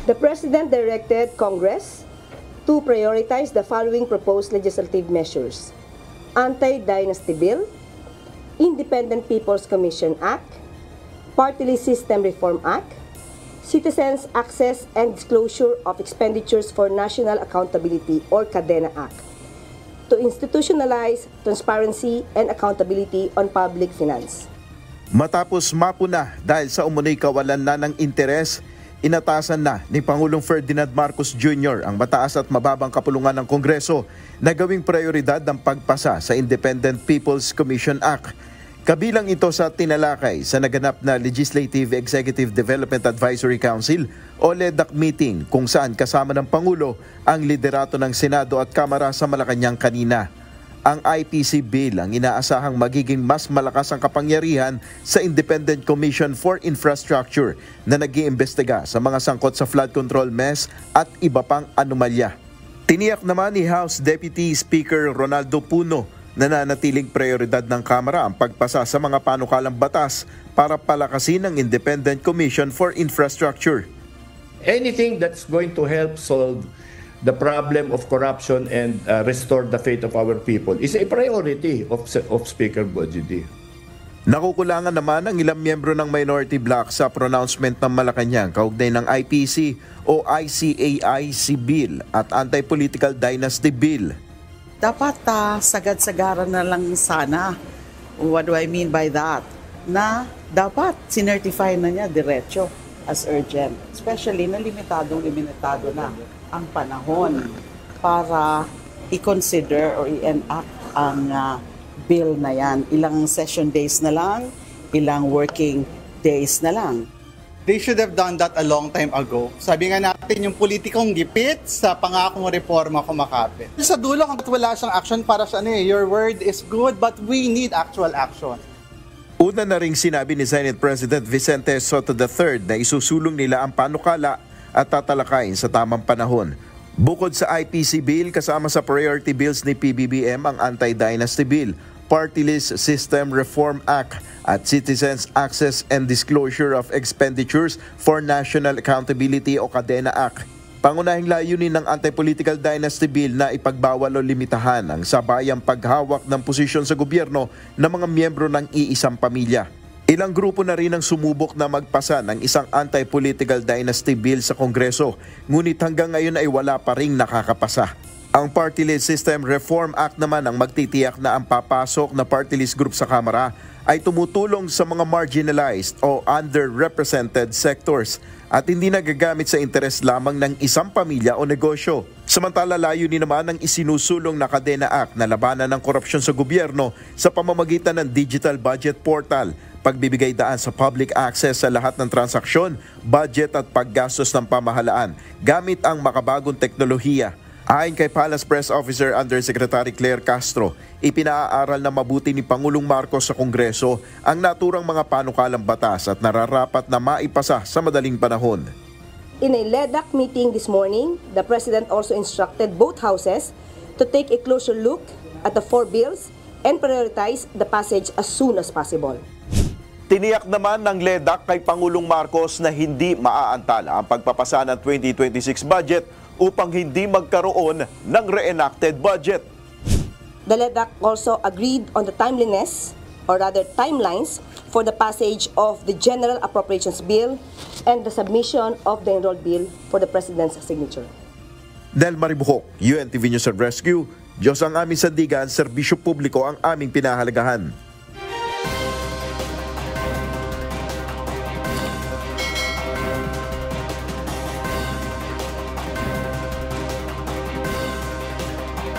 The President directed Congress to prioritize the following proposed legislative measures: Anti-Dynasty Bill, Independent People's Commission Act, Party List System Reform Act, Citizens Access and Disclosure of Expenditures for National Accountability or CADENA Act, to institutionalize transparency and accountability on public finance. Matapos mapuna dahil sa umunoy kawalan na ng interes, inatasan na ni Pangulong Ferdinand Marcos Jr. ang mataas at mababang kapulungan ng Kongreso na gawing prioridad ang pagpasa sa Independent People's Commission Act. Kabilang ito sa tinalakay sa naganap na Legislative Executive Development Advisory Council o LEDAC meeting kung saan kasama ng Pangulo ang liderato ng Senado at Kamara sa Malacanang kanina. Ang IPC Bill ang inaasahang magiging mas malakas ang kapangyarihan sa Independent Commission for Infrastructure na nag-iimbestiga sa mga sangkot sa flood control mess at iba pang anomalya. Tiniyak naman ni House Deputy Speaker Ronaldo Puno na nanatiling prioridad ng Kamara ang pagpasa sa mga panukalang batas para palakasin ang Independent Commission for Infrastructure. Anything that's going to help solve the problem of corruption and restore the faith of our people is a priority of Speaker Bojidi. Nakukulangan naman ang ilang miyembro ng minority bloc sa pronouncement ng Malacanang kaugnay ng IPC o ICAIC Bill at Anti-Political Dynasty Bill. Dapat sagad-sagaran na lang sana. What do I mean by that? Na dapat sinertify na niya diretso as urgent. Especially na limitado na ang panahon para i-consider or i-enact ang bill na yan. Ilang session days na lang, ilang working days na lang. They should have done that a long time ago. Sabi nga natin, yung politikong gipit sa pangakong reforma kumakapit. Sa dulo, hanggat wala siyang action para sa your word is good, but we need actual action. Una na ring sinabi ni Senate President Vicente Sotto III na isusulong nila ang panukala at tatalakayin sa tamang panahon. Bukod sa IPC Bill, kasama sa priority bills ni PBBM ang Anti-Dynasty Bill, Party List System Reform Act at Citizens Access and Disclosure of Expenditures for National Accountability o CADENA Act. Pangunahing layunin ng Anti-Political Dynasty Bill na ipagbawal o limitahan ang sabayang paghawak ng posisyon sa gobyerno ng mga miyembro ng iisang pamilya. Ilang grupo na rin ang sumubok na magpasa ng isang Anti-Political Dynasty Bill sa Kongreso, ngunit hanggang ngayon ay wala pa ring nakakapasa. Ang Party List System Reform Act naman ang magtitiyak na ang papasok na party list group sa Kamara ay tumutulong sa mga marginalized o underrepresented sectors at hindi nagagamit sa interes lamang ng isang pamilya o negosyo. Samantala, layunin naman ng isinusulong na CADENA Act na labanan ng korupsyon sa gobyerno sa pamamagitan ng Digital Budget Portal, pagbibigay daan sa public access sa lahat ng transaksyon, budget at paggastos ng pamahalaan gamit ang makabagong teknolohiya. Ayon kay Palace Press Officer Undersecretary Claire Castro, ipinaaral na mabuti ni Pangulong Marcos sa Kongreso ang naturang mga panukalang batas at nararapat na maipasa sa madaling panahon. In a LEDAC meeting this morning, the President also instructed both houses to take a closer look at the 4 bills and prioritize the passage as soon as possible. Tiniyak naman ng LEDAC kay Pangulong Marcos na hindi maaantala ang pagpapasa ng 2026 budget upang hindi magkaroon ng reenacted budget. The LEDAC also agreed on the timeliness, or rather timelines, for the passage of the General Appropriations Bill and the submission of the Enrolled Bill for the President's signature. Del Maribuhok, UNTV News and Rescue, Diyos ang aming sandigan, serbisyo publiko ang aming pinahalagahan.